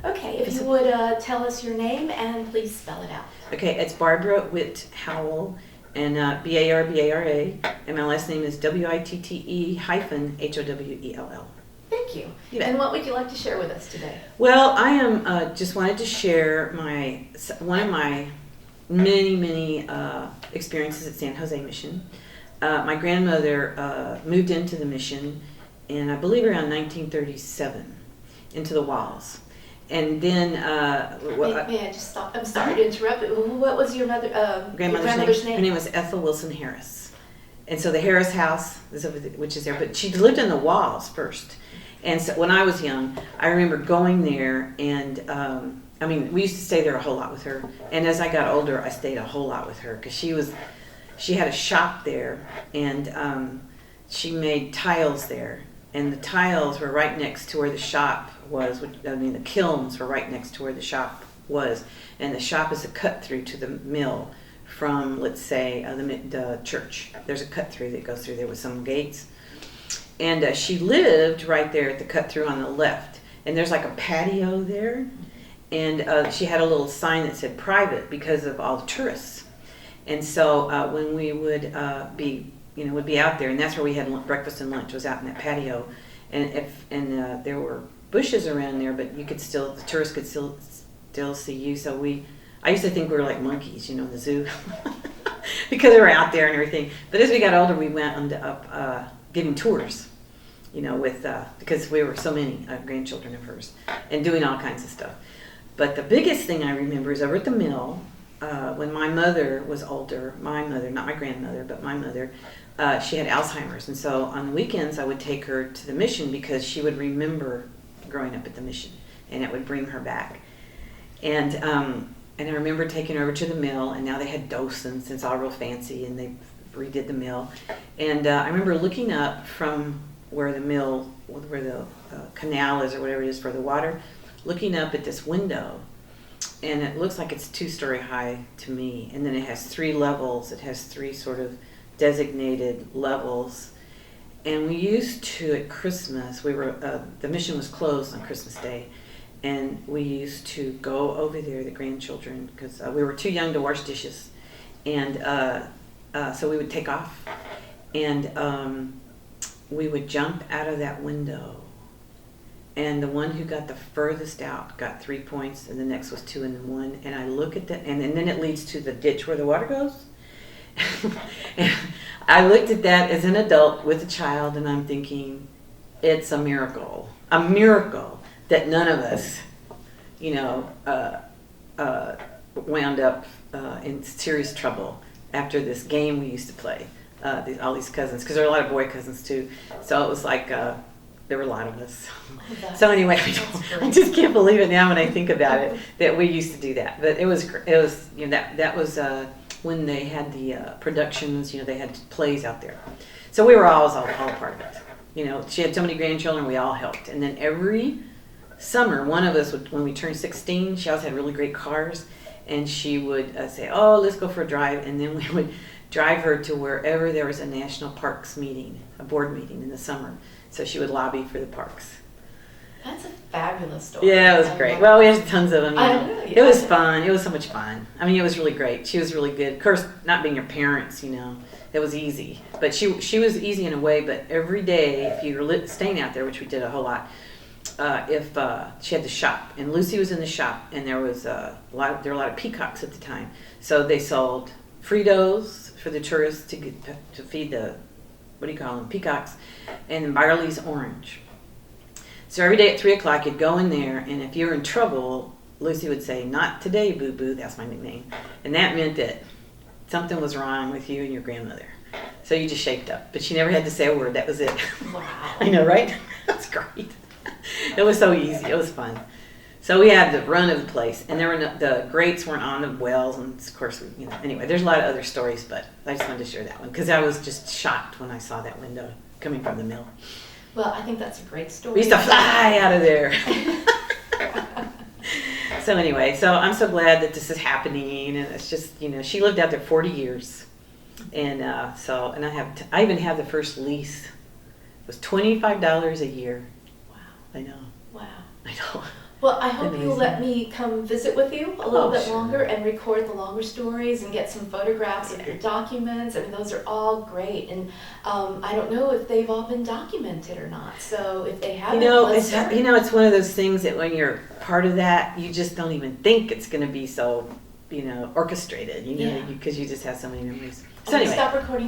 Okay, if you would tell us your name and please spell it out. Okay, it's Barbara Witte-Howell, and Barbara, and my last name is Witte-Howell. Thank you. You bet. And what would you like to share with us today? Well, I am just wanted to share one of my many experiences at San Jose Mission. My grandmother moved into the mission, and I believe around 1937, into the walls. And then, may I just stop? I'm sorry to interrupt. What was your grandmother's name? Her name was Ethel Wilson Harris. And so the Harris house is which is there, but she lived in the walls first. And so when I was young, I remember going there, and we used to stay there a whole lot with her. And as I got older, I stayed a whole lot with her because she had a shop there, and she made tiles there. And the tiles were right next to where the shop was. The kilns were right next to where the shop was. And the shop is a cut through to the mill from, let's say, the church. There's a cut through that goes through there with some gates. And she lived right there at the cut through on the left. And there's like a patio there. And she had a little sign that said private because of all the tourists. And so when we would be out there, and that's where we had breakfast and lunch, was out in that patio, and there were bushes around there, but the tourists could still see you. So I used to think we were like monkeys, in the zoo, because we were out there and everything. But as we got older, we went up giving tours, because we were so many grandchildren of hers, and doing all kinds of stuff. But the biggest thing I remember is over at the mill. When my mother was older, my mother, not my grandmother, but my mother, she had Alzheimer's. And so on the weekends, I would take her to the mission because she would remember growing up at the mission, and it would bring her back. And I remember taking her over to the mill, and now they had docents, it's all real fancy, and they redid the mill. And I remember looking up from where the canal is, or whatever it is for the water, looking up at this window. And it looks like it's 2-story high to me. And then it has 3 levels. It has 3 sort of designated levels. And we used to, at Christmas, the mission was closed on Christmas Day. And we used to go over there, the grandchildren, because we were too young to wash dishes. And so we would take off. And we would jump out of that window. And the one who got the furthest out got 3 points, and the next was 2 and 1. And I look at that, and then it leads to the ditch where the water goes. And I looked at that as an adult with a child, and I'm thinking, it's a miracle that none of us, wound up in serious trouble after this game we used to play. All these cousins, because there were a lot of boy cousins too. So it was like. There were a lot of us. So anyway, I just can't believe it now when I think about it that we used to do that. But it was that was when they had the productions. They had plays out there, so we were all a part of it. She had so many grandchildren, we all helped. And then every summer, one of us would, when we turned 16, she always had really great cars, and she would say, "Oh, let's go for a drive," and then we would drive her to wherever there was a national parks meeting, a board meeting in the summer. So she would lobby for the parks. That's a fabulous story. Yeah, it was great. Well, we had tons of them. I know. Yeah. It was fun. It was so much fun. It was really great. She was really good. Of course, not being your parents, it was easy. But she was easy in a way. But every day, if you were staying out there, which we did a whole lot, if she had the shop, and Lucy was in the shop, and there were a lot of peacocks at the time. So they sold Fritos for the tourists to feed the, what do you call them, peacocks, and Barley's orange. So every day at 3 o'clock, you'd go in there, and if you were in trouble, Lucy would say, "Not today, boo-boo," that's my nickname. And that meant that something was wrong with you and your grandmother. So you just shaped up. But she never had to say a word. That was it. Wow. I know, right? That's great. It was so easy. It was fun. So we had the run of the place, and there were the grates weren't on the wells, and of course, anyway, there's a lot of other stories, but I just wanted to share that one because I was just shocked when I saw that window coming from the mill. Well, I think that's a great story. We used to fly out of there. So anyway, so I'm so glad that this is happening, and it's just, she lived out there 40 years, and I even have the first lease. It was $25 a year. Wow. I know. Wow. I know. Well, I hope you'll Amazing. let me come visit with you a little Oh, bit sure. longer and record the longer stories and get some photographs of your documents. I mean, those are all great. And I don't know if they've all been documented or not. So if they haven't, let's start. It's one of those things that when you're part of that, you just don't even think it's going to be so, orchestrated, Yeah. because you just have so many memories. I'm So gonna anyway. stop recording